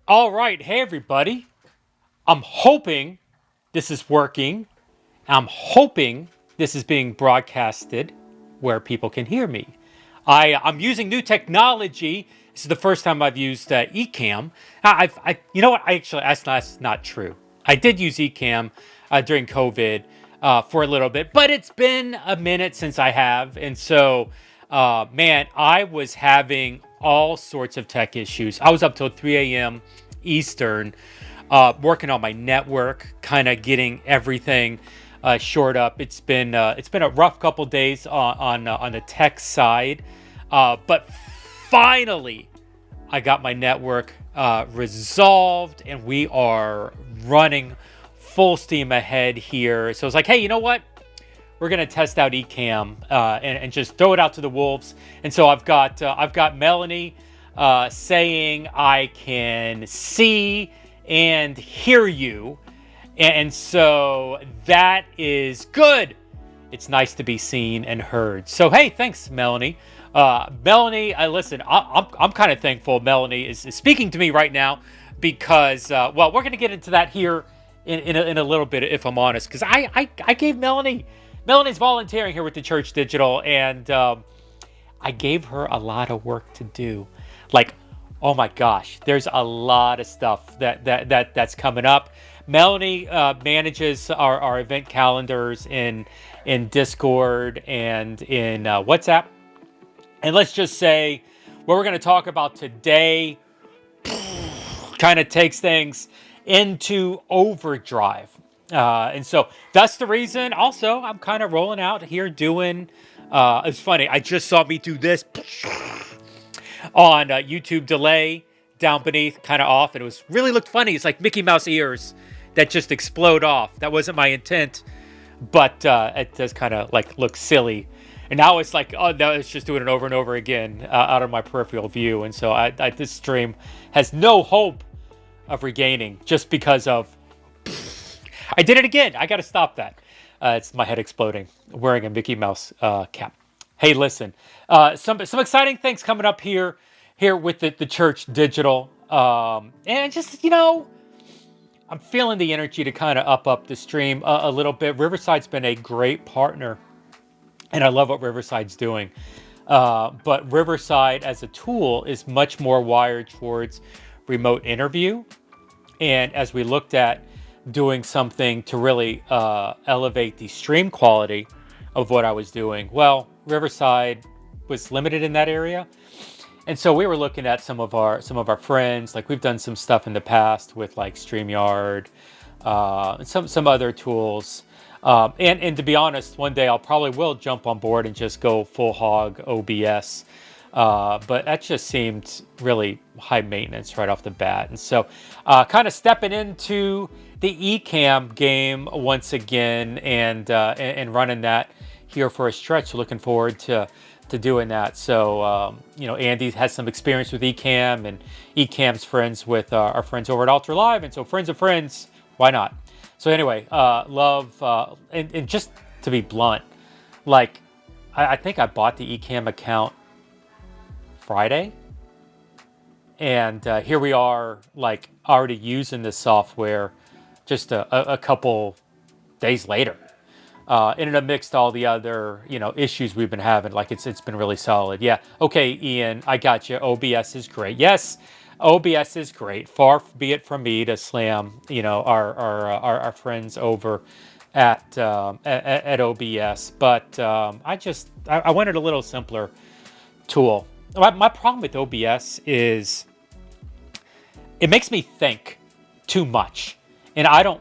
All right. Hey, everybody. I'm hoping this is working. I'm hoping this is being broadcasted where people can hear me. I'm using new technology. This is the first time I've used Ecamm. You know what? That's not true. I did use Ecamm during COVID for a little bit, but it's been a minute since I have. And so, man, I was having all sorts of tech issues. I was up till 3 a.m. Eastern, working on my network, kind of getting everything shored up. It's been a rough couple days on the tech side, but finally I got my network resolved, and we are running full steam ahead here. So it's like, hey, you know what? We're gonna test out Ecamm and just throw it out to the wolves. And so I've got Melanie saying I can see and hear you, and so that is good. It's nice to be seen and heard. So hey, thanks, Melanie. Melanie, listen, I'm kind of thankful Melanie is speaking to me right now because well, we're gonna get into that here in a little bit, if I'm honest, because I gave Melanie's volunteering here with the Church Digital, and I gave her a lot of work to do. Like, oh my gosh, there's a lot of stuff that's coming up. Melanie manages our event calendars in Discord and in WhatsApp. And let's just say what we're going to talk about today kind of takes things into overdrive. And so that's the reason also I'm kind of rolling out here doing, it's funny, I just saw me do this on YouTube delay down beneath, kind of off, and it was really looked funny. It's like Mickey Mouse ears that just explode off. That wasn't my intent, but it does kind of like look silly. And now it's like, oh no, it's just doing it over and over again out of my peripheral view. And so this stream has no hope of regaining just because of I did it again. I got to stop that. It's my head exploding wearing a Mickey Mouse cap. Hey, listen, some exciting things coming up here with the Church Digital, and just I'm feeling the energy to kind of up the stream a little bit. Riverside's been a great partner, and I love what Riverside's doing. But Riverside as a tool is much more wired towards remote interview, and as we looked at doing something to really elevate the stream quality of what I was doing, well, Riverside was limited in that area. And so we were looking at some of our friends, like we've done some stuff in the past with like StreamYard, and some other tools. And to be honest, one day I'll probably will jump on board and just go full hog OBS. But that just seemed really high maintenance right off the bat. And so kind of stepping into the Ecamm game once again and running that here for a stretch. Looking forward to doing that. So, Andy has some experience with Ecamm, and Ecamm's friends with our friends over at Ultra Live. And so friends of friends, why not? So anyway, love, and just to be blunt, like, I think I bought the Ecamm account Friday, and here we are, like, already using this software just a couple days later. And it amidst all the other, issues we've been having, like it's been really solid. Yeah. Okay, Ian, I got you. OBS is great. Yes, OBS is great. Far be it from me to slam, our friends over at OBS, but I wanted a little simpler tool. My problem with OBS is it makes me think too much, and I don't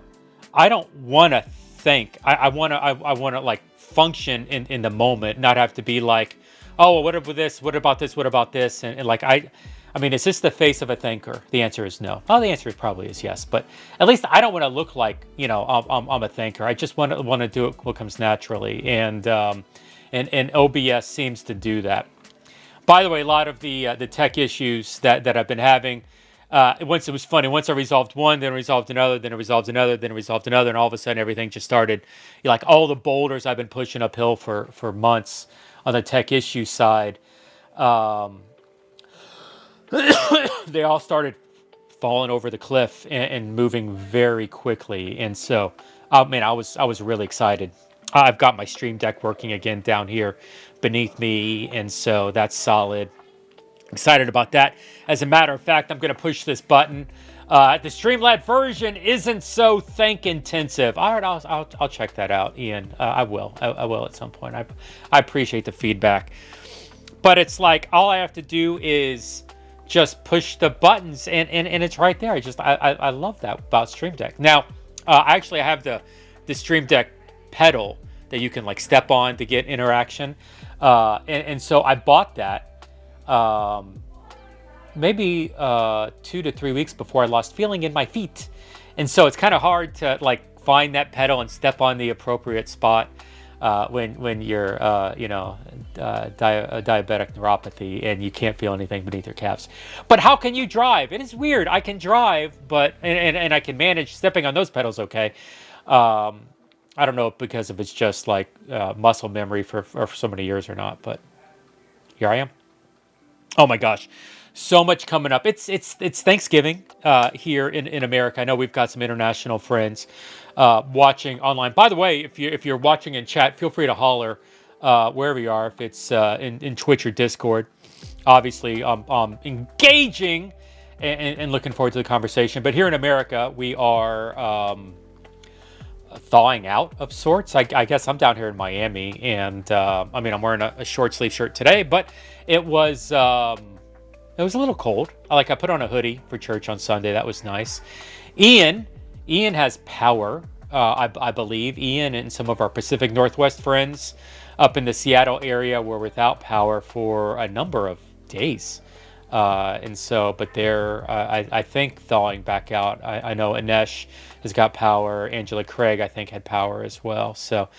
want to think. I want to like function in the moment, not have to be like, oh, well, what about this? What about this? What about this? And like I mean, is this the face of a thinker? The answer is no. Oh, the answer probably is yes. But at least I don't want to look like I'm a thinker. I just want to do it what comes naturally, and OBS seems to do that. By the way, a lot of the tech issues that I've been having. Once it was funny. Once I resolved one, then I resolved another, then I resolved another, then I resolved another, and all of a sudden everything just started. Like all the boulders I've been pushing uphill for months on the tech issue side, they all started falling over the cliff and moving very quickly. And so, man, I was really excited. I've got my Stream Deck working again down here beneath me, and so that's solid. Excited about that. As a matter of fact, I'm going to push this button. The Streamlab version isn't so think intensive. All right, I'll check that out, Ian. I will. I will at some point. I appreciate the feedback. But it's like all I have to do is just push the buttons and it's right there. I love that about Stream Deck. Now, actually, I have the Stream Deck pedal that you can like step on to get interaction. And so I bought that maybe 2 to 3 weeks before I lost feeling in my feet. And so it's kind of hard to like find that pedal and step on the appropriate spot when you're diabetic neuropathy and you can't feel anything beneath your calves. But how can you drive? It is weird. I can drive, but and I can manage stepping on those pedals okay. I don't know because if it's just like muscle memory for so many years or not, but here I am. Oh my gosh, so much coming up. It's Thanksgiving here in America. I know we've got some international friends watching online. By the way, if you're watching in chat, feel free to holler wherever you are. If it's in Twitch or Discord, obviously I'm engaging and looking forward to the conversation. But here in America, we are thawing out of sorts. I guess I'm down here in Miami, and I mean I'm wearing a short sleeve shirt today, but it was a little cold. I put on a hoodie for church on Sunday. That was nice. Ian has power. I believe Ian and some of our Pacific Northwest friends up in the Seattle area were without power for a number of days. And so, but they're, I think, thawing back out. I know Anesh has got power. Angela Craig, I think, had power as well. So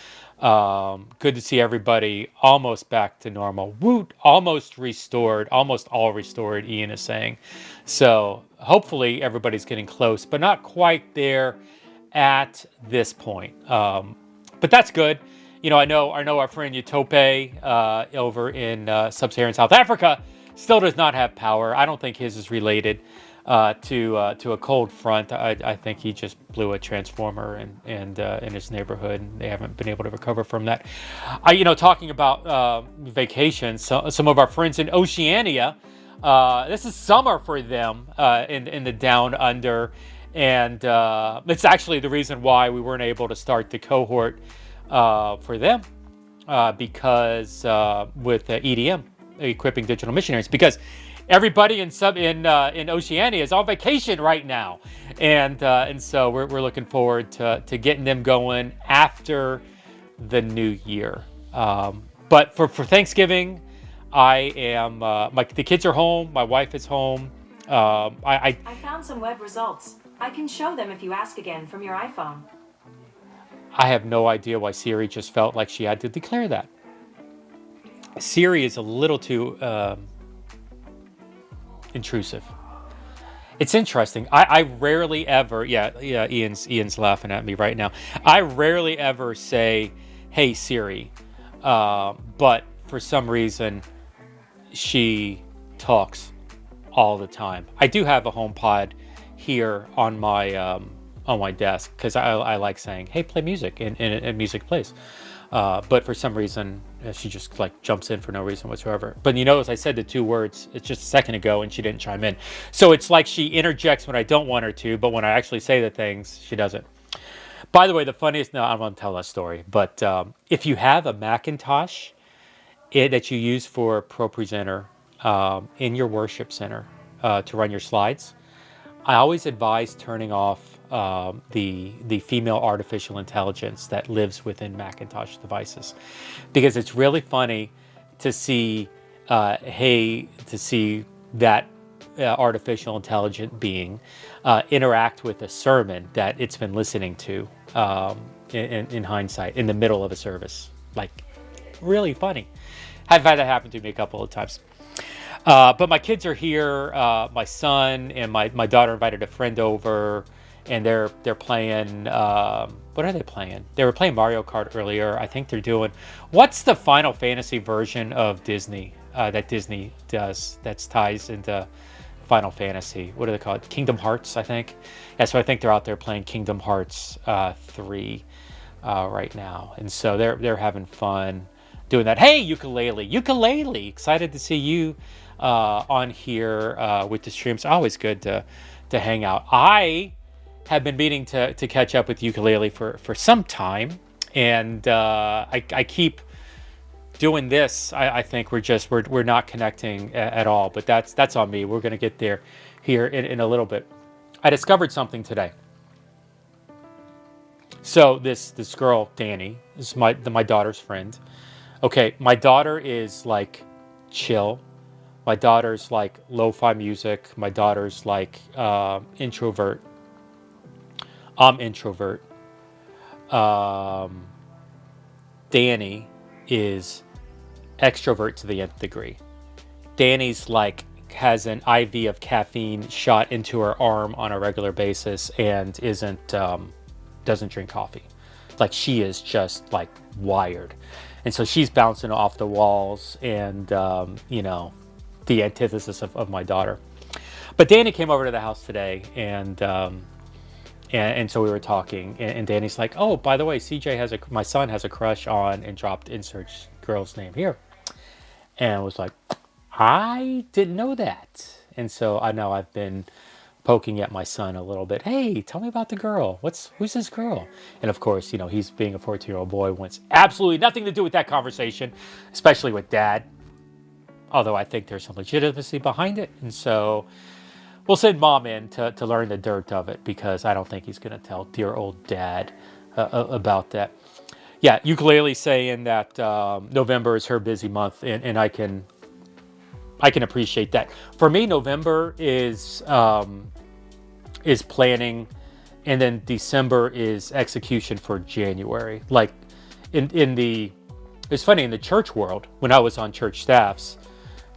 good to see everybody almost back to normal. Woot, almost restored, almost all restored, Ian is saying. So hopefully everybody's getting close, but not quite there at this point. But that's good. I know our friend Utope over in sub-Saharan South Africa still does not have power. I don't think his is related to a cold front. I think he just blew a transformer in his neighborhood, and they haven't been able to recover from that. Talking about vacations, some of our friends in Oceania, this is summer for them in the down under, and it's actually the reason why we weren't able to start the cohort for them because with EDM. Equipping digital missionaries, because everybody in Oceania is on vacation right now, and so we're looking forward to getting them going after the new year. But for Thanksgiving, I am the kids are home, my wife is home. I found some web results. I can show them if you ask again from your iPhone. I have no idea why Siri just felt like she had to declare that. Siri is a little too intrusive. It's interesting. I rarely ever, Ian's laughing at me right now. I rarely ever say, "Hey Siri," but for some reason, she talks all the time. I do have a HomePod here on my desk because I like saying, "Hey, play music," and music plays. But for some reason, she just jumps in for no reason whatsoever. But as I said the two words, it's just a second ago, and she didn't chime in. So it's like she interjects when I don't want her to, but when I actually say the things, she doesn't. By the way, I'm going to tell that story. But if you have a Macintosh that you use for ProPresenter in your worship center to run your slides, I always advise turning off the female artificial intelligence that lives within Macintosh devices, because it's really funny to see that artificial intelligent being interact with a sermon that it's been listening to in hindsight in the middle of a service. Really funny. I've had that happen to me a couple of times. But my kids are here. My son and my daughter invited a friend over, and they're playing. What are they playing? They were playing Mario Kart earlier. I think they're doing. What's the Final Fantasy version of Disney that Disney does? That ties into Final Fantasy. What do they call it? Kingdom Hearts, I think. Yeah, so I think they're out there playing Kingdom Hearts 3 right now, and so they're having fun doing that. Hey, ukulele! Excited to see you on here with the streams. Always good to hang out. I have been meaning to catch up with ukulele for some time, and I keep doing this. I think we're not connecting at all, but that's on me. We're gonna get there here in a little bit. I discovered something today. So this girl, Danny, is my daughter's friend. Okay, my daughter is like chill. My daughter's like lo-fi music. My daughter's like introvert. I'm introvert. Danny is extrovert to the nth degree. Danny's like has an IV of caffeine shot into her arm on a regular basis and doesn't drink coffee. Like, she is just like wired, and so she's bouncing off the walls, and the antithesis of my daughter. But Danny came over to the house today, and so we were talking, and Danny's like, "Oh, by the way, my son has a crush on," and dropped insert girl's name here, and I was like, I didn't know that. And so I know I've been poking at my son a little bit. Hey, tell me about the girl. Who's this girl? And of course, he's being a 14-year-old boy, wants absolutely nothing to do with that conversation, especially with dad. Although I think there's some legitimacy behind it. And so we'll send mom in to learn the dirt of it, because I don't think he's going to tell dear old dad about that. Yeah, ukulele saying that November is her busy month, and I can appreciate that. For me, November is planning, and then December is execution for January. Like it's funny, in the church world, when I was on church staffs,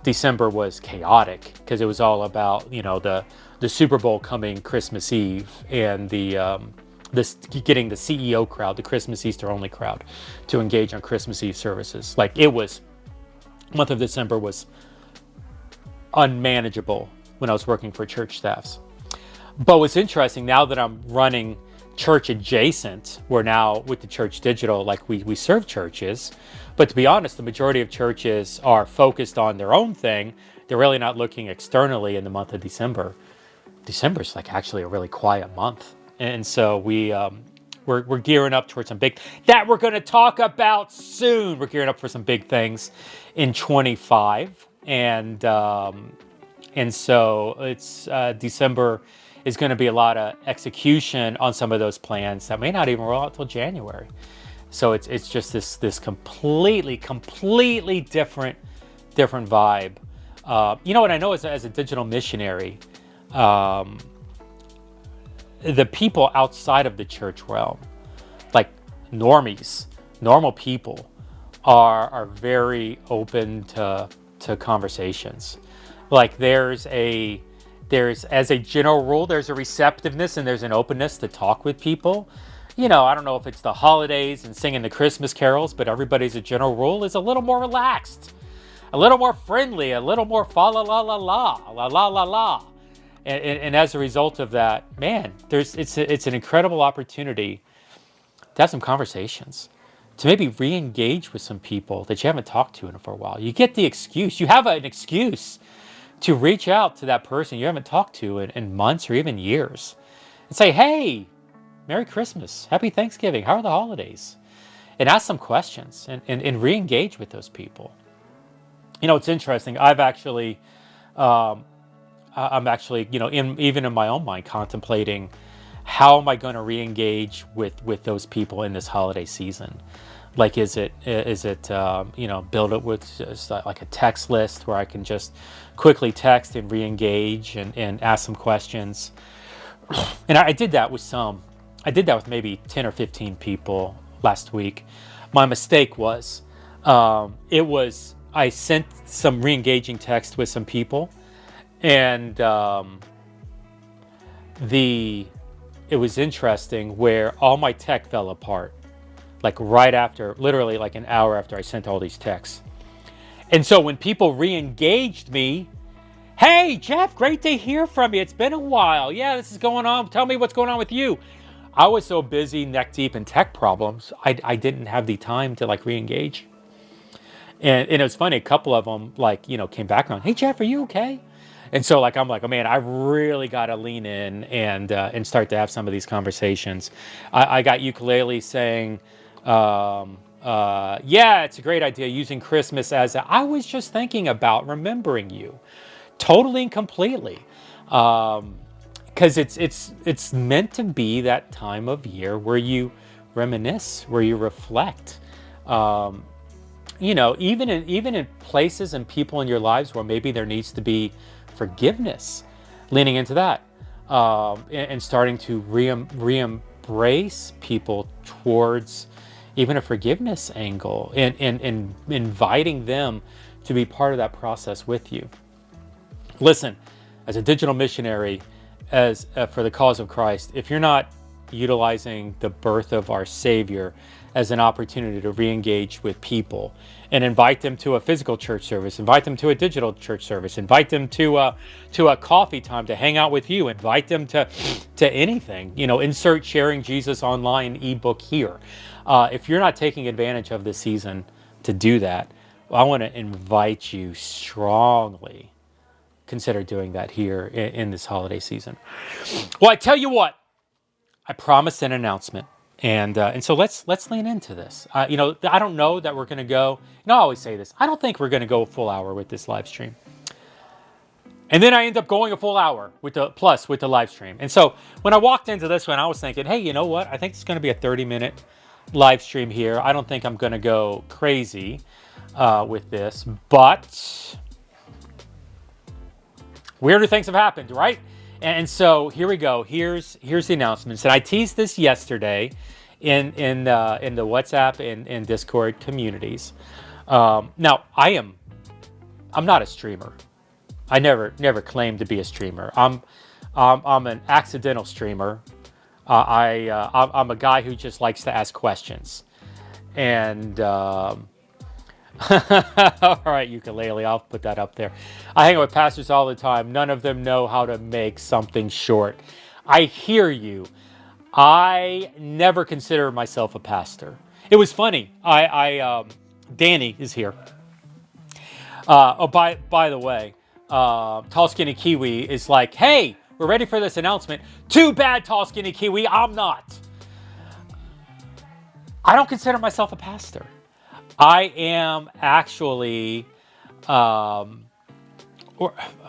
December was chaotic because it was all about the Super Bowl coming Christmas Eve, and getting the CEO crowd, the Christmas Easter only crowd, to engage on Christmas Eve services. Like, month of December was unmanageable when I was working for church staffs. But what's interesting, now that I'm running church adjacent, we're now with the Church.digital, like we serve churches, but to be honest, the majority of churches are focused on their own thing. They're really not looking externally in the month of December. December's like actually a really quiet month, and so we're gearing up towards some big that we're going to talk about soon. We're gearing up for some big things in 25, and so it's December is going to be a lot of execution on some of those plans that may not even roll out till January. So it's just this completely different vibe. What I know as a digital missionary, the people outside of the church realm, like normal people, are very open to conversations. Like, there's as a general rule, there's a receptiveness and there's an openness to talk with people. I don't know if it's the holidays and singing the Christmas carols, but everybody's a general rule is a little more relaxed, a little more friendly, a little more fa la la la la la la la la. And as a result of that, man, it's an incredible opportunity to have some conversations, to maybe re-engage with some people that you haven't talked to for a while. You get the excuse. You have an excuse to reach out to that person you haven't talked to in months or even years and say, hey, Merry Christmas, Happy Thanksgiving, how are the holidays? And ask some questions and re-engage with those people. It's interesting. I'm actually, even in my own mind, contemplating how am I going to re-engage with those people in this holiday season. Like, is it build it with just like a text list where I can just quickly text and re-engage and ask some questions. And I did that with maybe 10 or 15 people last week. My mistake was, I sent some re-engaging text with some people, and it was interesting where all my tech fell apart. Like right after, literally like an hour after I sent all these texts. And so when people re-engaged me, Hey, Jeff, great to hear from you. It's been a while. Yeah, this is going on. Tell me what's going on with you. I was so busy neck deep in tech problems, I didn't have the time to like re-engage. And it was funny, a couple of them came back on, hey, Jeff, are you okay? And so I'm like, oh man, I really got to lean in and start to have some of these conversations. I got ukulele saying, yeah, it's a great idea using Christmas I was just thinking about remembering you totally and completely. Because it's meant to be that time of year where you reminisce, where you reflect. Even in places and people in your lives where maybe there needs to be forgiveness, leaning into that, and starting to re-embrace people towards even a forgiveness angle, and inviting them to be part of that process with you. Listen, as a digital missionary, as for the cause of Christ, if you're not utilizing the birth of our Savior as an opportunity to re-engage with people and invite them to a physical church service, invite them to a digital church service, invite them to a coffee time to hang out with you, invite them to anything, insert sharing Jesus online ebook here. If you're not taking advantage of this season to do that, I want to invite you strongly consider doing that here in this holiday season. Well, I tell you what, I promised an announcement, and so let's lean into this. I don't know that we're going to go. I always say this. I don't think we're going to go a full hour with this live stream, and then I end up going a full hour with the live stream. And so when I walked into this one, I was thinking, hey, you know what? I think it's going to be a 30-minute live stream here. I don't think I'm going to go crazy with this, but weirder things have happened, right? And so here we go. Here's the announcements. And I teased this yesterday in the WhatsApp and Discord communities. Now I'm not a streamer. I never claimed to be a streamer. I'm an accidental streamer. I'm a guy who just likes to ask questions. And all right, ukulele, I'll put that up there. I hang out with pastors all the time. None of them know how to make something short. I hear you. I never consider myself a pastor. It was funny. Danny is here. By the way, Tall Skinny Kiwi is like, hey, we're ready for this announcement. Too bad, Tall Skinny Kiwi, I'm not. I don't consider myself a pastor. I am actually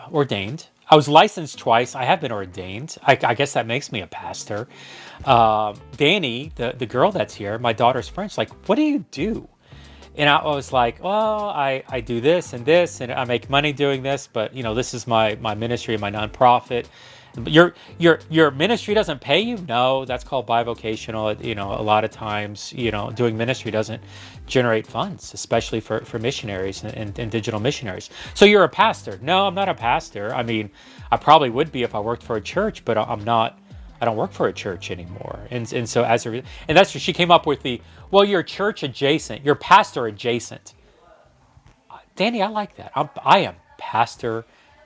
ordained. I was licensed twice. I have been ordained. I guess that makes me a pastor. Danny, the girl that's here, my daughter's friend, she's like, what do you do? And I was like, well, I do this, and I make money doing this, but this is my ministry, my nonprofit. Your ministry doesn't pay you? No, that's called bivocational. A lot of times, doing ministry doesn't generate funds, especially for missionaries and digital missionaries. So you're a pastor? No, I'm not a pastor. I mean, I probably would be if I worked for a church, but I'm not. I don't work for a church anymore. And so and that's what she came up with well, you're church adjacent, you're pastor adjacent. Danny, I like that. I am pastor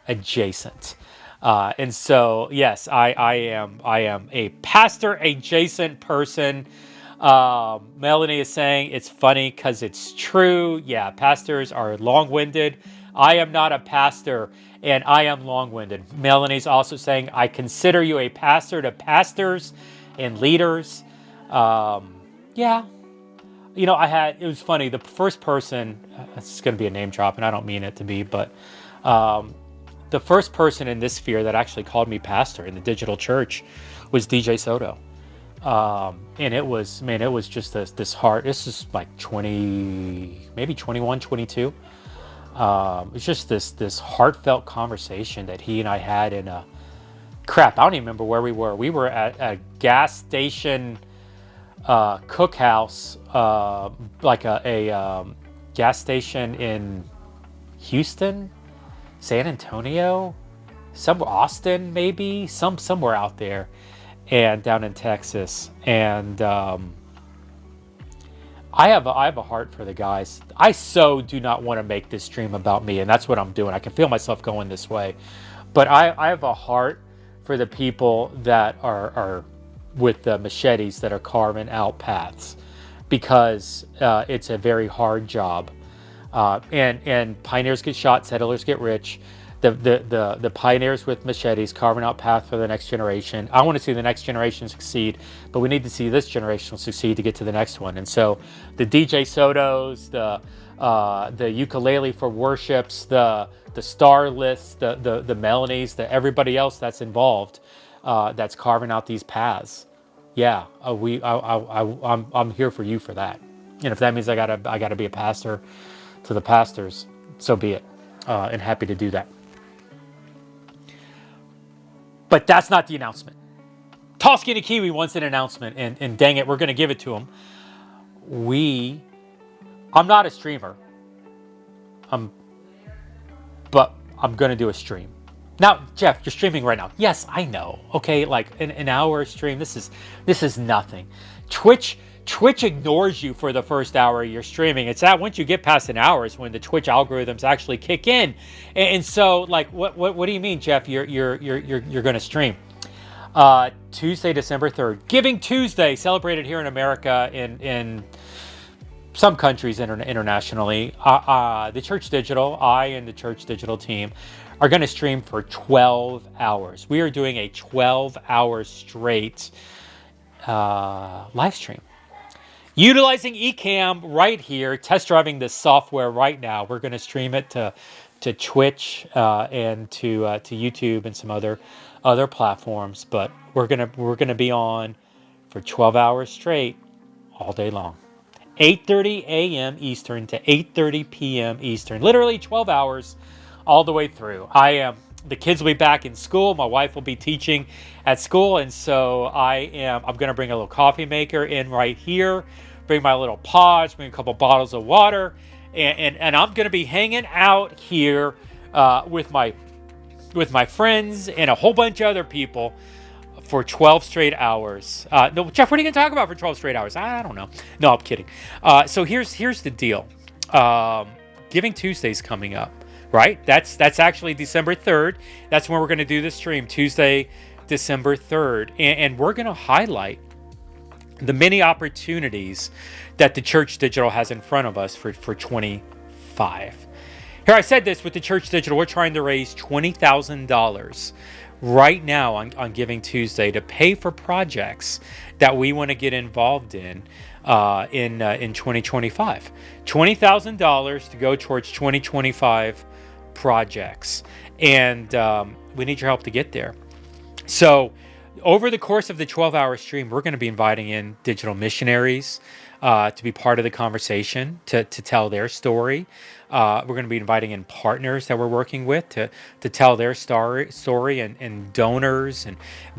adjacent. And so, yes, I am a pastor adjacent person. Melanie is saying it's funny because it's true. Yeah, pastors are long-winded. I am not a pastor, and I am long-winded. Melanie's also saying, I consider you a pastor to pastors and leaders. Yeah. It was funny. The first person, it's going to be a name drop, and I don't mean it to be, but the first person in this sphere that actually called me pastor in the digital church was DJ Soto. And it was just this heart. This is like 20, maybe 21, 22. It's just this heartfelt conversation that he and I had in I don't even remember where we were. We were at a gas station cookhouse, like a gas station in Houston, San Antonio, Austin maybe, somewhere out there, and down in Texas. And I have a heart for the guys. I so do not want to make this stream about me, and that's what I'm doing. I can feel myself going this way. But I have a heart for the people that are with the machetes that are carving out paths, because it's a very hard job. And pioneers get shot, settlers get rich. The pioneers with machetes carving out path for the next generation. I want to see the next generation succeed, but we need to see this generation succeed to get to the next one. And so the DJ Sotos, the ukulele for worships, the star lists, the Melanies, the everybody else that's involved, that's carving out these paths. Yeah, I'm here for you for that. And if that means I gotta be a pastor to the pastors, so be it. And happy to do that. But that's not the announcement. Tall Skinny Kiwi wants an announcement, and dang it, we're going to give it to him. I'm not a streamer, but I'm going to do a stream. Now, Jeff, you're streaming right now. Yes, I know. Okay, like an hour stream. This is nothing. Twitch ignores you for the first hour you're streaming. It's that once you get past an hour is when the Twitch algorithms actually kick in. And so, like, what do you mean, Jeff? You're going to stream Tuesday, December 3rd, Giving Tuesday, celebrated here in America, in some countries internationally. The Church Digital, I and the Church Digital team are going to stream for 12 hours. We are doing a 12-hour straight live stream. Utilizing Ecamm right here, test driving this software right now. We're going to stream it to Twitch and to YouTube and some other platforms. But we're gonna be on for 12 hours straight, all day long, 8:30 a.m. Eastern to 8:30 p.m. Eastern. Literally 12 hours, all the way through. The kids will be back in school. My wife will be teaching at school, and so I'm going to bring a little coffee maker in right here, bring my little pods, bring a couple bottles of water, and I'm going to be hanging out here with my friends and a whole bunch of other people for 12 straight hours. No, Jeff, what are you going to talk about for 12 straight hours? I don't know. No, I'm kidding. So here's the deal. Giving Tuesday's coming up. Right? That's actually December 3rd. That's when we're going to do the stream, Tuesday, December 3rd. And we're going to highlight the many opportunities that the Church Digital has in front of us for 25. Here, I said this with the Church Digital. We're trying to raise $20,000 right now on Giving Tuesday to pay for projects that we want to get involved in 2025. $20,000 to go towards 2025 projects, and we need your help to get there. So over the course of the 12-hour stream, we're going to be inviting in digital missionaries to be part of the conversation, to tell their story. We're going to be inviting in partners that we're working with to tell their story, and donors and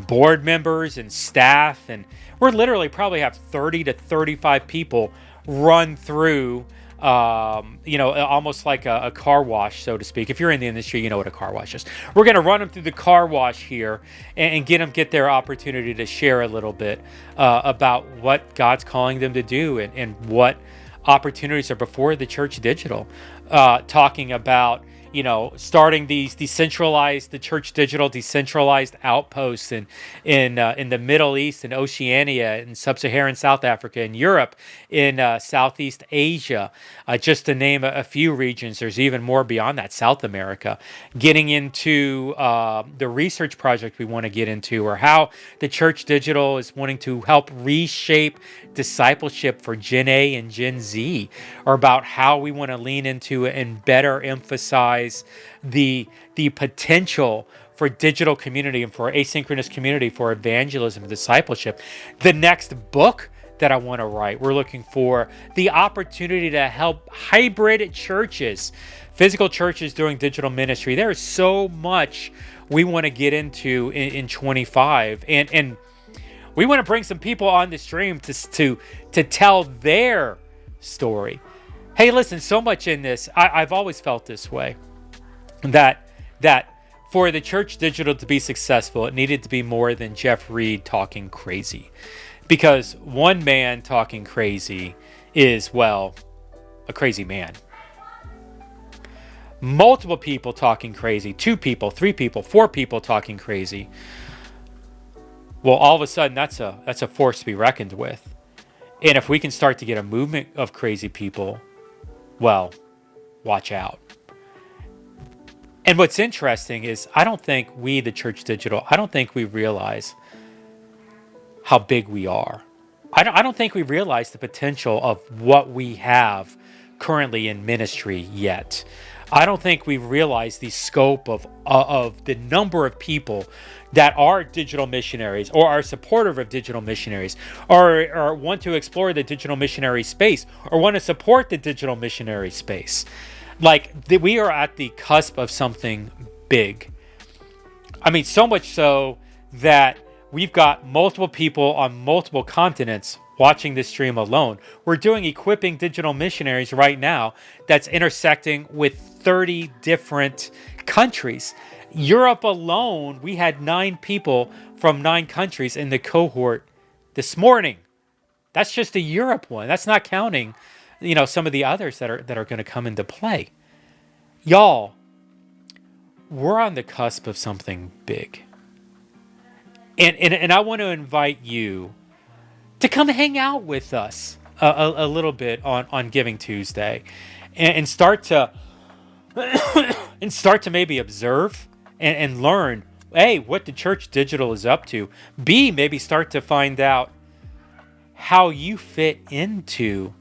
board members and staff. And we're literally probably have 30 to 35 people run through almost like a car wash, so to speak. If you're in the industry, you know what a car wash is. We're going to run them through the car wash here and get their opportunity to share a little bit about what God's calling them to do and what opportunities are before the Church Digital. Talking about, starting these the Church Digital decentralized outposts in the Middle East and Oceania, in Sub-Saharan South Africa, in Europe, in Southeast Asia, just to name a few regions. There's even more beyond that. South America, getting into the research project we want to get into, or how the Church Digital is wanting to help reshape discipleship for Gen A and Gen Z, or about how we want to lean into and better emphasize the potential for digital community and for asynchronous community, for evangelism and discipleship. The next book that I want to write, we're looking for the opportunity to help hybrid churches, physical churches doing digital ministry. There is so much we want to get into in 25, and we want to bring some people on the stream to tell their story. Hey, listen, so much in this. I've always felt this way, that for the Church Digital to be successful, it needed to be more than Jeff Reed talking crazy. Because one man talking crazy is, well, a crazy man. Multiple people talking crazy, 2 people, 3 people, 4 people talking crazy. Well, all of a sudden, that's a force to be reckoned with. And if we can start to get a movement of crazy people, well, watch out. And what's interesting is I don't think we, the Church Digital, I don't think we realize how big we are. I don't think we realize the potential of what we have currently in ministry yet. I don't think we realize the scope of the number of people that are digital missionaries or are supportive of digital missionaries or want to explore the digital missionary space or want to support the digital missionary space. We are at the cusp of something big. I mean, so much so that we've got multiple people on multiple continents watching this stream alone. We're doing equipping digital missionaries right now that's intersecting with 30 different countries. Europe alone, we had 9 people from 9 countries in the cohort this morning. That's just a Europe one. That's not counting, some of the others that are going to come into play. Y'all, we're on the cusp of something big. And I want to invite you to come hang out with us a little bit on Giving Tuesday and start to maybe observe and learn, A, what the Church Digital is up to. B, maybe start to find out how you fit into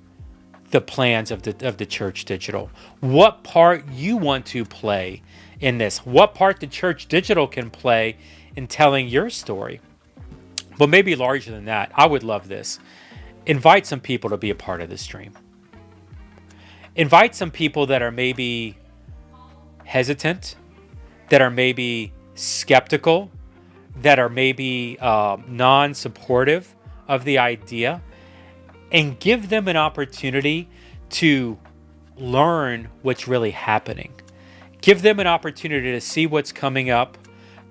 the plans of the Church Digital. What part you want to play in this. What part the Church Digital can play in telling your story. But maybe larger than that, I would love this. Invite some people to be a part of this stream. Invite some people that are maybe hesitant, that are maybe skeptical, that are maybe non-supportive of the idea, and give them an opportunity to learn what's really happening. Give them an opportunity to see what's coming up,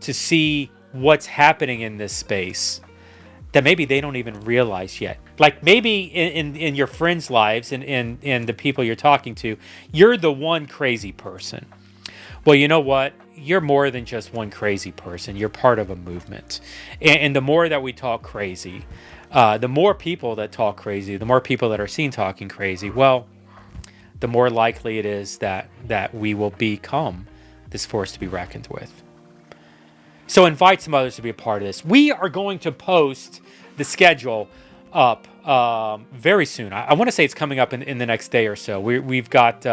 to see what's happening in this space that maybe they don't even realize yet. Like maybe in your friends' lives and in the people you're talking to, you're the one crazy person. Well, you know what? You're more than just one crazy person. You're part of a movement. And the more that we talk crazy, the more people that talk crazy, the more people that are seen talking crazy, well, the more likely it is that we will become this force to be reckoned with. So invite some others to be a part of this. We are going to post the schedule up very soon. I want to say it's coming up in the next day or so. We've got...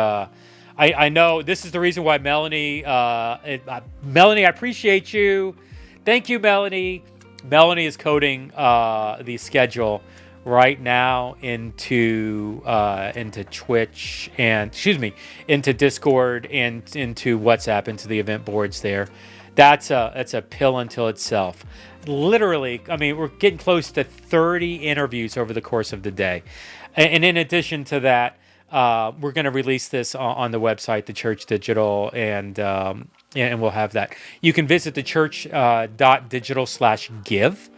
I know this is the reason why Melanie, I appreciate you. Thank you, Melanie. Melanie is coding the schedule right now into Twitch and, into Discord and into WhatsApp, into the event boards there. That's a pill until itself. Literally, I mean, we're getting close to 30 interviews over the course of the day. And in addition to that, we're going to release this on the website, the Church Digital, and we'll have that. You can visit thechurch.digital/give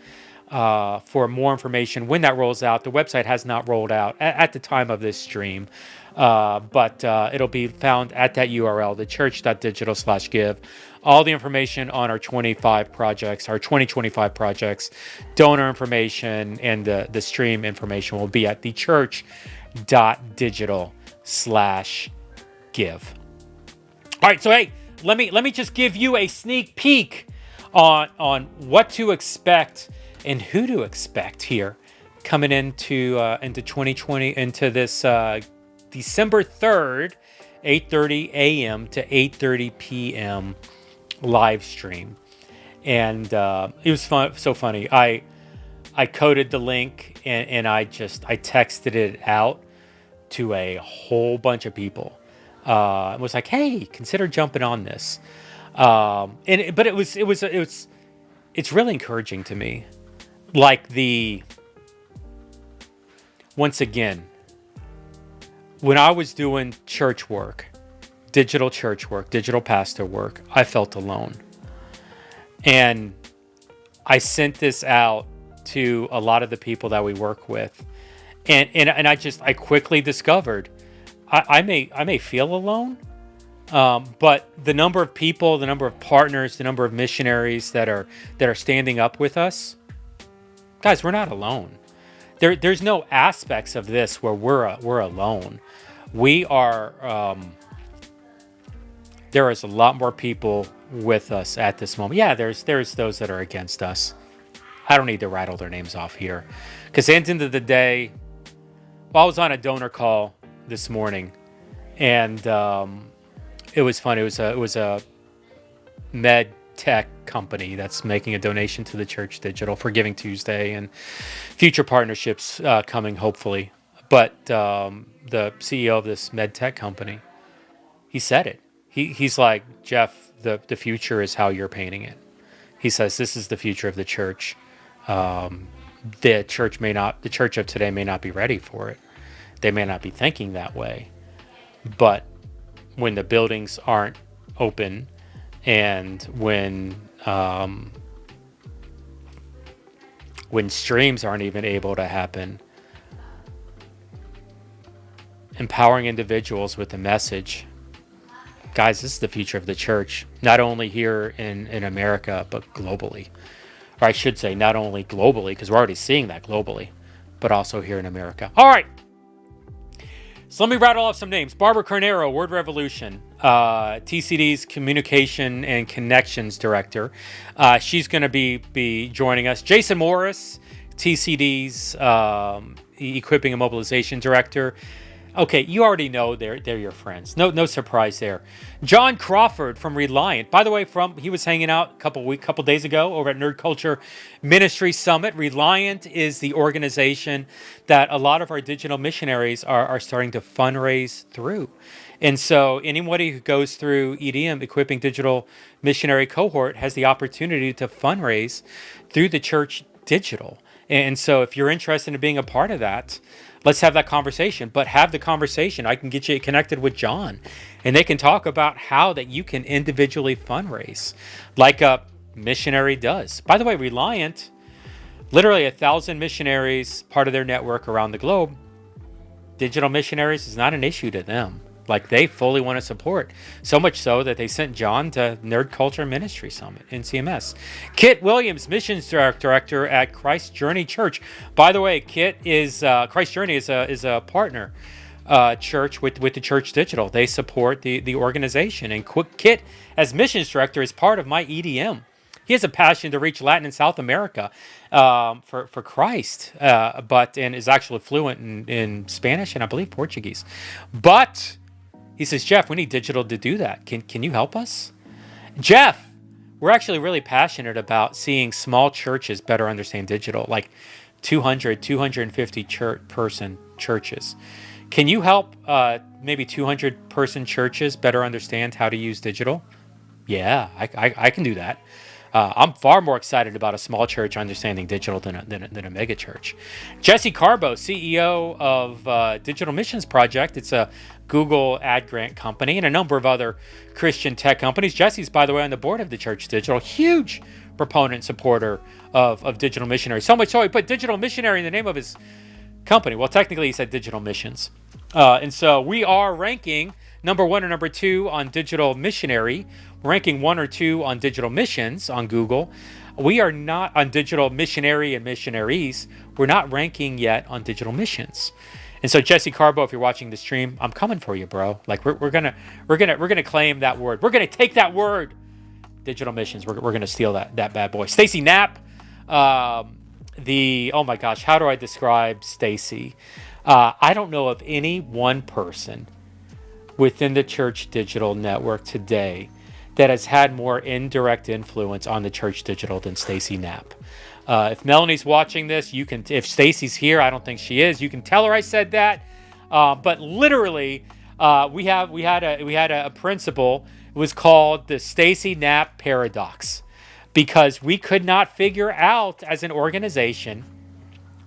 for more information when that rolls out. The website has not rolled out at the time of this stream, but it'll be found at that URL, thechurch.digital/give. All the information on our 2025 projects, donor information, and the stream information will be at thechurch.digital/give. All right, so hey, let me just give you a sneak peek on what to expect and who to expect here coming into 2020, into this December 3rd, 8:30 a.m. to 8:30 p.m. live stream. And it was so funny. I coded the link and I texted it out to a whole bunch of people. I was like, hey, consider jumping on this. But it's really encouraging to me. Like once again, when I was doing church work, digital pastor work, I felt alone. And I sent this out to a lot of the people that we work with. And I quickly discovered I may feel alone, but the number of people, the number of partners, the number of missionaries that are standing up with us, guys, we're not alone. There's no aspects of this where we're alone. We are. There is a lot more people with us at this moment. Yeah, there's those that are against us. I don't need to rattle their names off here, because at the end of the day, well, I was on a donor call this morning, and it was fun. It was a med tech company that's making a donation to the Church Digital for Giving Tuesday and future partnerships coming, hopefully. But the CEO of this med tech company, he said it. He's like, Jeff, the future is how you're painting it. He says this is the future of the church. The church of today may not be ready for it. They may not be thinking that way. But when the buildings aren't open, and when streams aren't even able to happen, empowering individuals with the message, guys, this is the future of the church, not only here in America, but globally. Or I should say, not only globally, because we're already seeing that globally, but also here in America. All right. So let me rattle off some names. Barbara Carnero, Word Revolution, TCD's Communication and Connections Director. She's going to be joining us. Jason Morris, TCD's Equipping and Mobilization Director. Okay, you already know they're your friends. No surprise there. John Crawford from Reliant. By the way, he was hanging out a couple days ago over at Nerd Culture Ministry Summit. Reliant is the organization that a lot of our digital missionaries are starting to fundraise through. And so anybody who goes through EDM, Equipping Digital Missionary Cohort, has the opportunity to fundraise through the Church Digital. And so if you're interested in being a part of that, let's have that conversation. But have the conversation. I can get you connected with John, and they can talk about how that you can individually fundraise like a missionary does. By the way, Reliant, literally 1,000 missionaries, part of their network around the globe. Digital missionaries is not an issue to them. Like, they fully want to support. So much so that they sent John to Nerd Culture Ministry Summit in CMS. Kit Williams, Missions Director at Christ Journey Church. By the way, Kit is Christ Journey is a partner church with the Church Digital. They support the organization. And Kit, as Missions Director, is part of my EDM. He has a passion to reach Latin and South America for Christ, and is actually fluent in Spanish and I believe Portuguese. But he says, Jeff, we need digital to do that. Can you help us? Jeff, we're actually really passionate about seeing small churches better understand digital, like 250 person churches. Can you help maybe 200 person churches better understand how to use digital? Yeah, I can do that. I'm far more excited about a small church understanding digital than a mega church. Jesse Carbo, CEO of Digital Missions Project. It's a Google ad grant company and a number of other Christian tech companies. Jesse's, by the way, on the board of the Church Digital. Huge proponent, supporter of digital missionaries. So much so he put digital missionary in the name of his company. Well, technically he said digital missions. And so we are ranking number 1 or number 2 on digital missionary. We're ranking 1 or 2 on digital missions on Google. We are not on digital missionary and missionaries. We're not ranking yet on digital missions. And so Jesse Carbo, if you're watching the stream, I'm coming for you, bro. Like we're gonna claim that word. We're gonna take that word. Digital missions. We're gonna steal that bad boy. Stacy Knapp. Oh my gosh, how do I describe Stacy? I don't know of any one person within the Church Digital Network today that has had more indirect influence on the Church Digital than Stacy Knapp. If Melanie's watching this, you can. If Stacy's here, I don't think she is. You can tell her I said that. But literally, we had a principle. It was called the Stacy Knapp paradox, because we could not figure out as an organization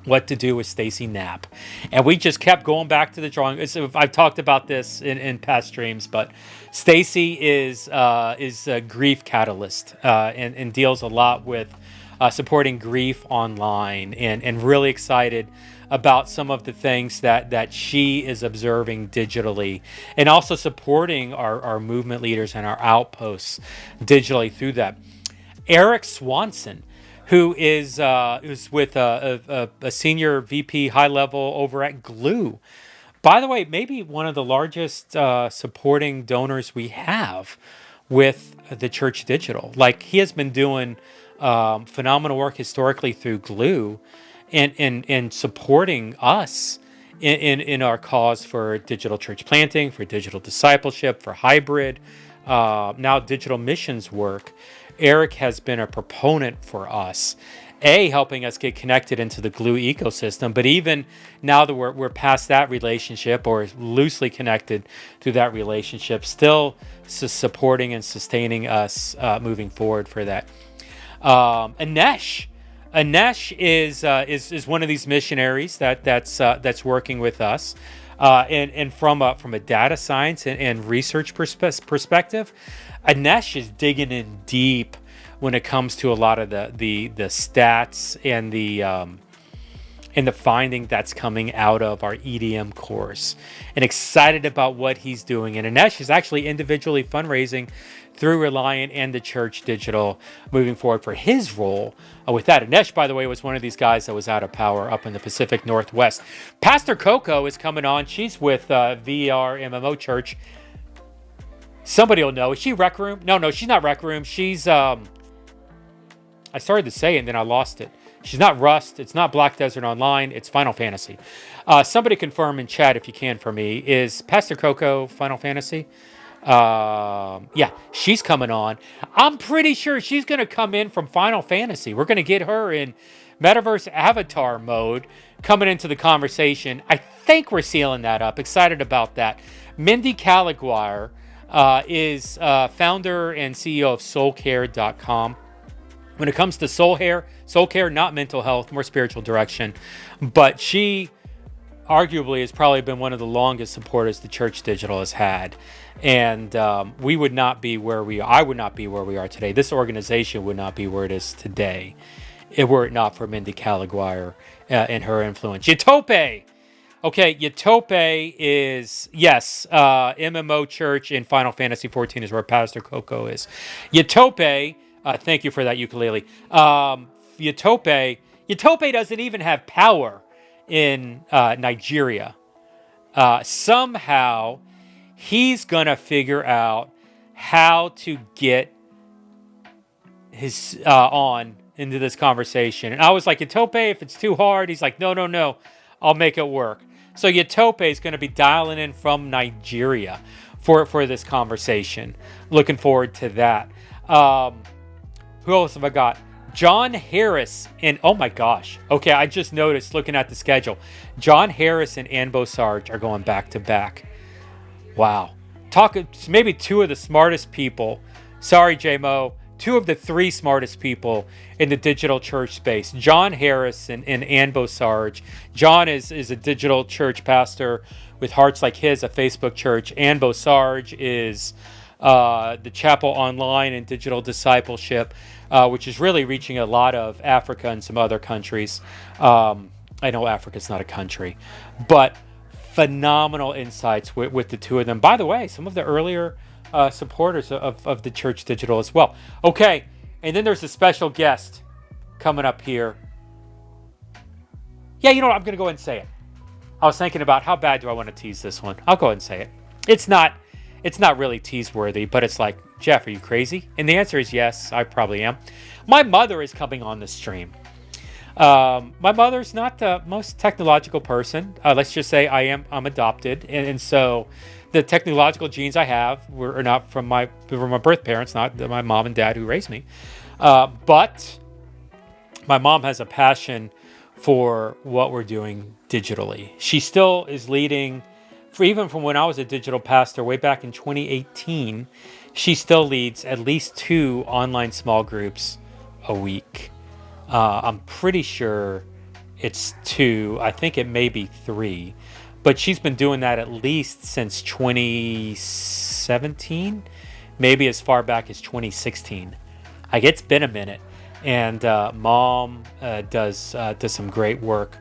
what to do with Stacy Knapp, and we just kept going back to the drawing. I've talked about this in past streams, but Stacy is a grief catalyst and deals a lot with supporting grief online, and really excited about some of the things that she is observing digitally, and also supporting our movement leaders and our outposts digitally through that. Eric Swanson, who is with a senior VP high level over at Glue. By the way, maybe one of the largest supporting donors we have with the Church Digital. Like, he has been doing phenomenal work historically through Glue, and supporting us in our cause for digital church planting, for digital discipleship, for hybrid, now digital missions work. Eric has been a proponent for us, helping us get connected into the Glue ecosystem, but even now that we're past that relationship, or loosely connected to that relationship, still supporting and sustaining us moving forward for that. Anesh is one of these missionaries that's working with us, and from a data science and research perspective. Anesh is digging in deep when it comes to a lot of the stats and the finding that's coming out of our EDM course, and excited about what he's doing. And Anesh is actually individually fundraising through Reliant and the Church Digital moving forward for his role with that. Anesh, by the way, was one of these guys that was out of power up in the Pacific Northwest. Pastor Coco is coming on. She's with VR MMO Church. Somebody will know. Is she Rec Room? No, she's not Rec Room. She's, I started to say it and then I lost it. She's not Rust. It's not Black Desert Online. It's Final Fantasy. Somebody confirm in chat if you can for me. Is Pastor Coco Final Fantasy? Yeah, she's coming on. I'm pretty sure she's going to come in from Final Fantasy. We're going to get her in Metaverse Avatar mode coming into the conversation. I think we're sealing that up. Excited about that. Mindy Caliguire is founder and CEO of soulcare.com. When it comes to soul care, not mental health, more spiritual direction. But she arguably has probably been one of the longest supporters the Church Digital has had. And we would not be where we are. I would not be where we are today. This organization would not be where it is today were it not for Mindy Caliguire and her influence. Yatope! Okay, Yatope is, yes, MMO Church in Final Fantasy 14 is where Pastor Coco is. Yatope, thank you for that ukulele. Yatope doesn't even have power in Nigeria. Somehow, he's going to figure out how to get his on into this conversation. And I was like, Yatope, if it's too hard, he's like, no, I'll make it work. So Yatope is going to be dialing in from Nigeria for this conversation. Looking forward to that. Who else have I got? John Harris and, oh my gosh. Okay, I just noticed looking at the schedule. John Harris and Anbo Sarge are going back to back. Wow. Maybe two of the smartest people. Sorry, J-Mo. Two of the three smartest people in the digital church space. John Harris and Anbo Sarge. John is a digital church pastor with Hearts Like His, a Facebook church. Anbo Sarge is the Chapel Online and Digital Discipleship, which is really reaching a lot of Africa and some other countries. I know Africa's not a country, but phenomenal insights with the two of them. By the way, some of the earlier supporters of the Church Digital as well. Okay, and then there's a special guest coming up here. Yeah, you know what? I'm going to go ahead and say it. I was thinking about how bad do I want to tease this one. I'll go ahead and say it. It's not really tease-worthy, but it's like, Jeff, are you crazy? And the answer is yes, I probably am. My mother is coming on the stream. My mother's not the most technological person. Let's just say I'm adopted, and so the technological genes I have were not from my birth parents, not my mom and dad who raised me. But my mom has a passion for what we're doing digitally. She still is leading, even from when I was a digital pastor way back in 2018, she still leads at least 2 online small groups a week. I'm pretty sure it's 2. I think it may be 3. But she's been doing that at least since 2017, maybe as far back as 2016. Like, it's been a minute. and Mom does some great work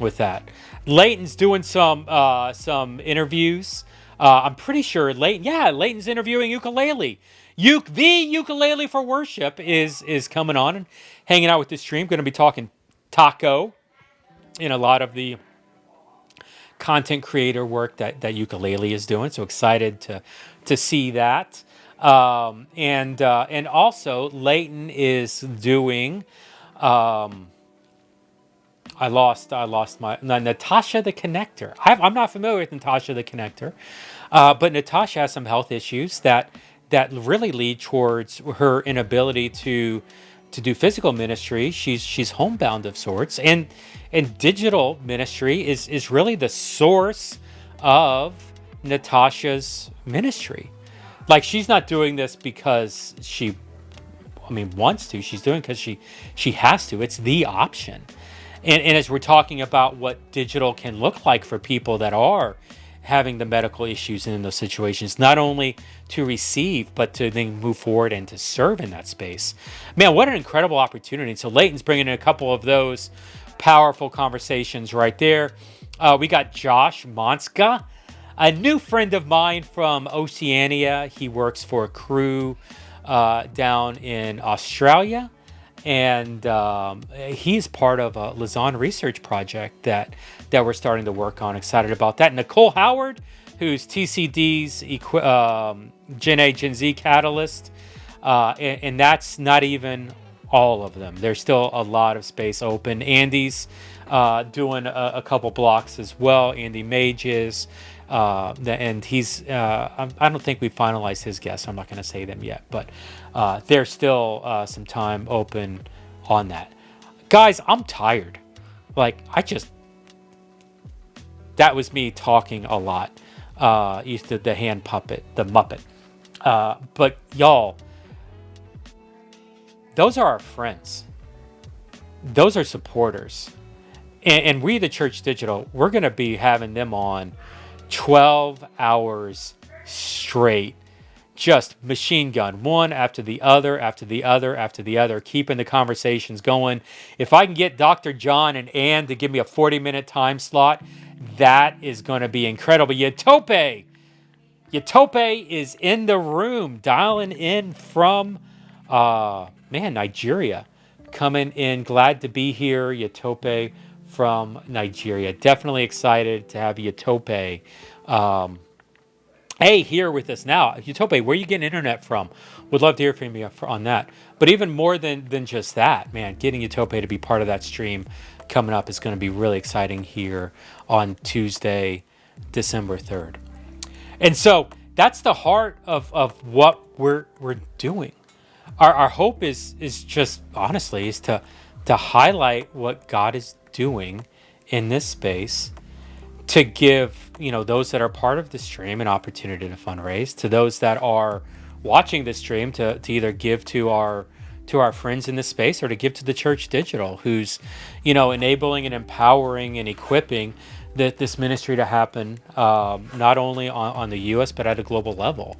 with that. Leighton's doing some interviews. I'm pretty sure Leighton's interviewing ukulele. The ukulele for worship is coming on and hanging out with the stream. Going to be talking taco in a lot of the content creator work that ukulele is doing. So excited to see that. And also Leighton is doing. I lost my Natasha the Connector. I'm not familiar with Natasha the Connector, but Natasha has some health issues that really lead towards her inability to do physical ministry. She's homebound of sorts, and digital ministry is really the source of Natasha's ministry. Like, she's not doing this because she wants to. She's doing it because she has to. It's the option. And as we're talking about what digital can look like for people that are having the medical issues in those situations, not only to receive, but to then move forward and to serve in that space. Man, what an incredible opportunity. So Leighton's bringing in a couple of those powerful conversations right there. We got Josh Monska, a new friend of mine from Oceania. He works for a crew down in Australia. And he's part of a Lausanne research project that we're starting to work on. Excited about that. Nicole Howard, who's TCD's Gen A, Gen Z catalyst. And that's not even all of them. There's still a lot of space open. Andy's doing a couple blocks as well. Andy Mage is. And he's, I don't think we finalized his guests. I'm not going to say them yet, but there's still some time open on that. Guys, I'm tired. Like, that was me talking a lot. Used to the hand puppet, the Muppet. But y'all, those are our friends. Those are supporters. And we, the Church Digital, we're going to be having them on 12 hours straight, just machine gun, one after the other, after the other, after the other, keeping the conversations going. If I can get Dr. John and Ann to give me a 40-minute time slot, that is going to be incredible. Yatope is in the room, dialing in from, Nigeria. Coming in, glad to be here, Yatope from Nigeria. Definitely excited to have Yatope here with us now. Yatope, where are you getting internet from? Would love to hear from you on that. But even more than just that, man, getting Yatope to be part of that stream coming up is going to be really exciting here on Tuesday, December 3rd. And so that's the heart of what we're doing. Our hope is just, honestly, is to highlight what God is doing in this space, to give those that are part of the stream an opportunity to fundraise, to those that are watching the stream to either give to our friends in this space or to give to the Church Digital, who's enabling and empowering and equipping this ministry to happen, not only on the U.S. but at a global level.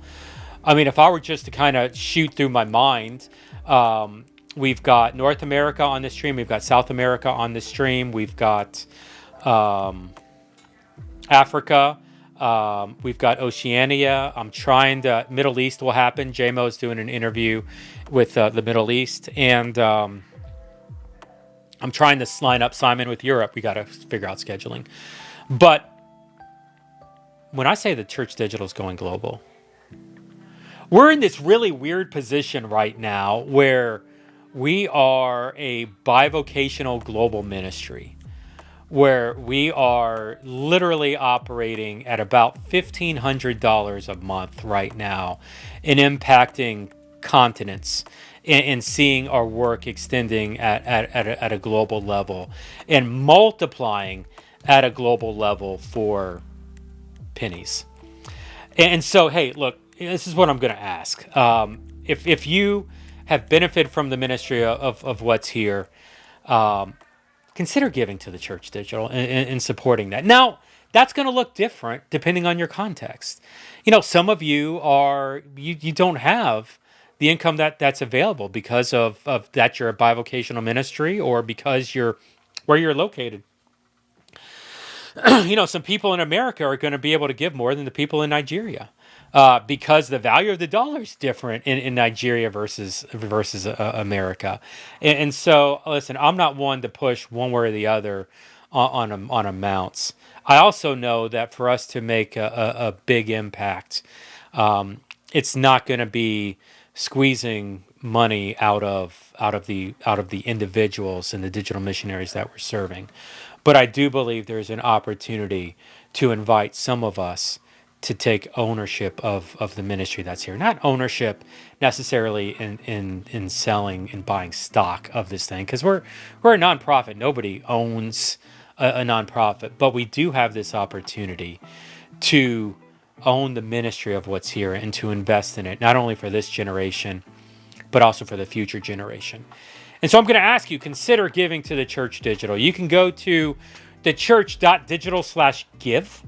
If I were just to kind of shoot through my mind, we've got North America on the stream. We've got South America on the stream. We've got Africa. We've got Oceania. I'm trying to... Middle East will happen. JMO's doing an interview with the Middle East. And I'm trying to line up Simon with Europe. We got to figure out scheduling. But when I say the Church Digital is going global, we're in this really weird position right now where we are a bivocational global ministry, where we are literally operating at about $1,500 a month right now and impacting continents and seeing our work extending at a global level and multiplying at a global level for pennies. And so, hey, look, this is what I'm going to ask. If you have benefited from the ministry of what's here, consider giving to the Church Digital and supporting that. Now, that's going to look different depending on your context. Some of you you don't have the income that's available because of that you're a bivocational ministry or because you're where you're located. Some people in America are going to be able to give more than the people in Nigeria because the value of the dollar is different in Nigeria versus America. And so, listen, I'm not one to push one way or the other on amounts. I also know that for us to make a big impact, it's not going to be squeezing money out of the individuals and the digital missionaries that we're serving. But I do believe there's an opportunity to invite some of us to take ownership of the ministry that's here. Not ownership necessarily in selling and buying stock of this thing, because we're a nonprofit. Nobody owns a nonprofit, but we do have this opportunity to own the ministry of what's here and to invest in it, not only for this generation, but also for the future generation. And so I'm going to ask you, consider giving to the Church Digital. You can go to thechurch.digital/give,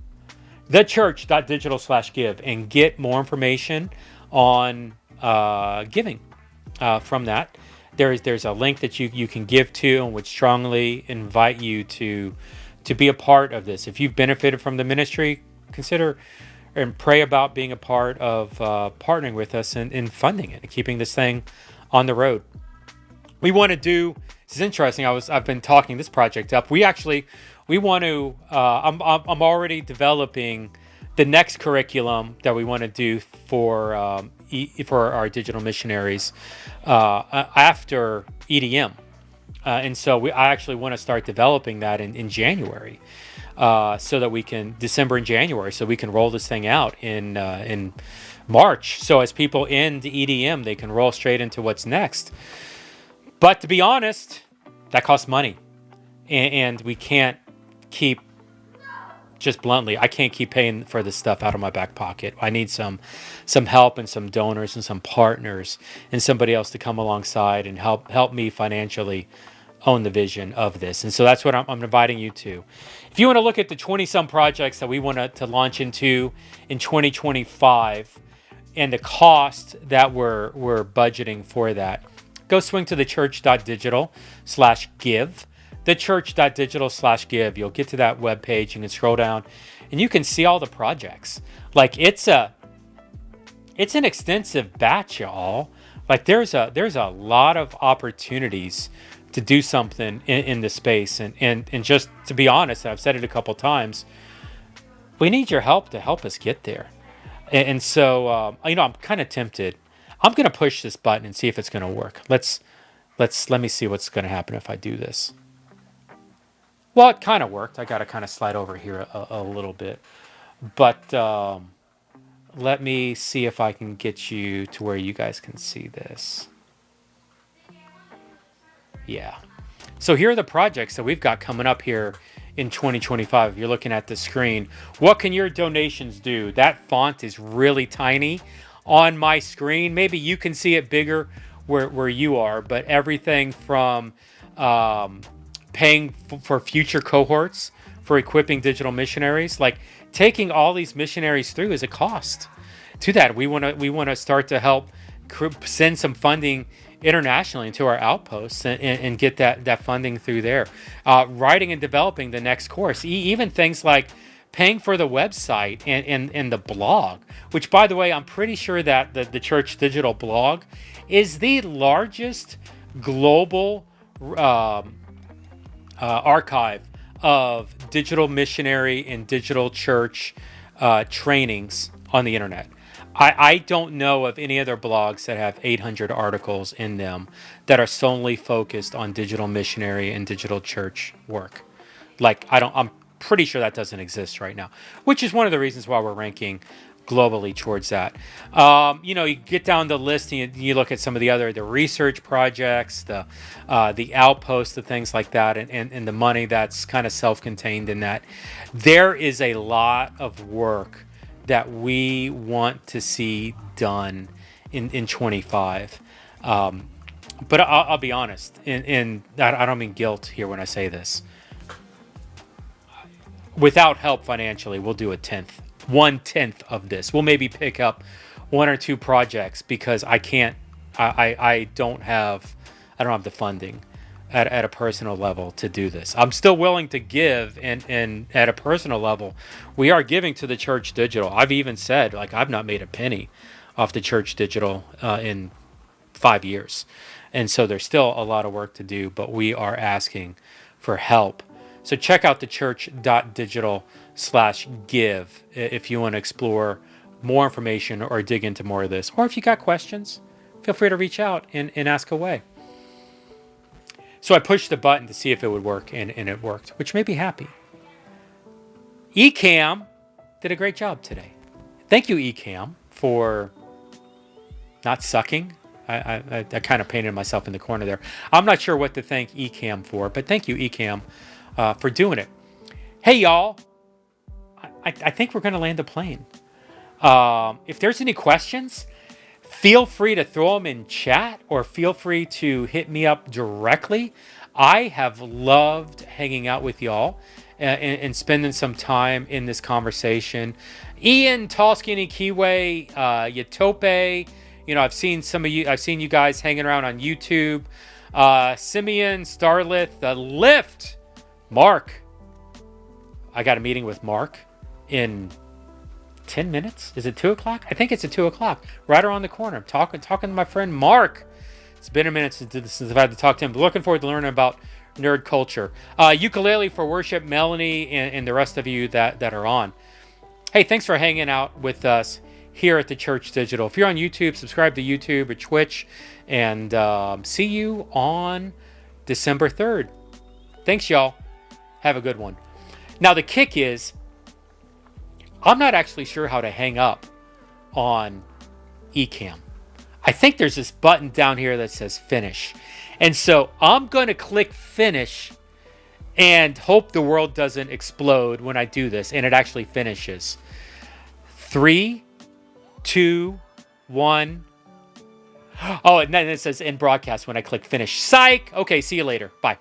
thechurch.digital/give, and get more information on giving from that. There's a link that you can give to, and would strongly invite you to be a part of this. If you've benefited from the ministry, consider and pray about being a part of partnering with us in funding it and keeping this thing on the road. We want to do. This is interesting. I've been talking this project up. We want to. I'm already developing the next curriculum that we want to do for our digital missionaries after EDM, and so I actually want to start developing that in January, so that we can December and January, so we can roll this thing out in March. So as people end EDM, they can roll straight into what's next. But to be honest, that costs money, and we can't keep, just bluntly, I can't keep paying for this stuff out of my back pocket. I need some help and some donors and some partners and somebody else to come alongside and help me financially own the vision of this. And so that's what I'm inviting you to. If you want to look at the 20-some projects that we want to launch into in 2025 and the cost that we're budgeting for that, go swing to thechurch.digital/give. Thechurch.digital/give. You'll get to that webpage. You can scroll down and you can see all the projects. Like it's an extensive batch, y'all. Like there's a lot of opportunities to do something in this space. And just to be honest, I've said it a couple times, we need your help to help us get there. And so, I'm kind of tempted. I'm going to push this button and see if it's going to work. Let me see what's going to happen if I do this. Well, it kind of worked. I got to kind of slide over here a little bit. But let me see if I can get you to where you guys can see this. Yeah. So here are the projects that we've got coming up here in 2025. If you're looking at the screen, what can your donations do? That font is really tiny on my screen. Maybe you can see it bigger where you are, but everything from paying for future cohorts for equipping digital missionaries, like taking all these missionaries through is a cost to that. We want to start to help send some funding internationally into our outposts and get that funding through there. Writing and developing the next course, even things like paying for the website and the blog, which, by the way, I'm pretty sure that the Church Digital blog is the largest global archive of digital missionary and digital church trainings on the internet. I don't know of any other blogs that have 800 articles in them that are solely focused on digital missionary and digital church work. I'm pretty sure that doesn't exist right now, which is one of the reasons why we're ranking globally towards that. You get down the list and you look at some of the research projects, the outposts, the things like that, and the money that's kind of self-contained in that. There is a lot of work that we want to see done in 25. But I'll be honest, and I don't mean guilt here when I say this. Without help financially, we'll do 1/10 of this. We'll maybe pick up 1 or 2 projects because I can't I don't have the funding at a personal level to do this. I'm still willing to give, and at a personal level, we are giving to the Church Digital. I've even said, like, I've not made a penny off the Church Digital in 5 years. And so there's still a lot of work to do, but we are asking for help. So check out theChurch.digital/give if you want to explore more information or dig into more of this. Or if you got questions, feel free to reach out and ask away. So I pushed the button to see if it would work, and it worked, which made me happy. Ecamm did a great job today. Thank you, Ecamm, for not sucking. I kind of painted myself in the corner there. I'm not sure what to thank Ecamm for, but thank you, Ecamm, for doing it. Hey, y'all. I think we're going to land the plane. If there's any questions, feel free to throw them in chat, or feel free to hit me up directly. I have loved hanging out with y'all and spending some time in this conversation. Ian, Tall Skinny Kiwi, Yatope, I've seen you guys hanging around on YouTube. Simeon, Starlith, Lift, Mark. I got a meeting with Mark in 10 minutes. Is it 2 o'clock? I think it's at 2 o'clock. Right around the corner. I'm talking to my friend Mark. It's been a minute since I've had to talk to him, but looking forward to learning about nerd culture. Ukulele for Worship, Melanie, and the rest of you that are on. Hey, thanks for hanging out with us here at the Church Digital. If you're on YouTube, subscribe to YouTube or Twitch, and see you on December 3rd. Thanks, y'all. Have a good one. Now, the kick is, I'm not actually sure how to hang up on Ecamm. I think there's this button down here that says finish. And so I'm going to click finish and hope the world doesn't explode when I do this, and it actually finishes. 3, 2, 1. Oh, and then it says end broadcast when I click finish. Psych! Okay, see you later. Bye.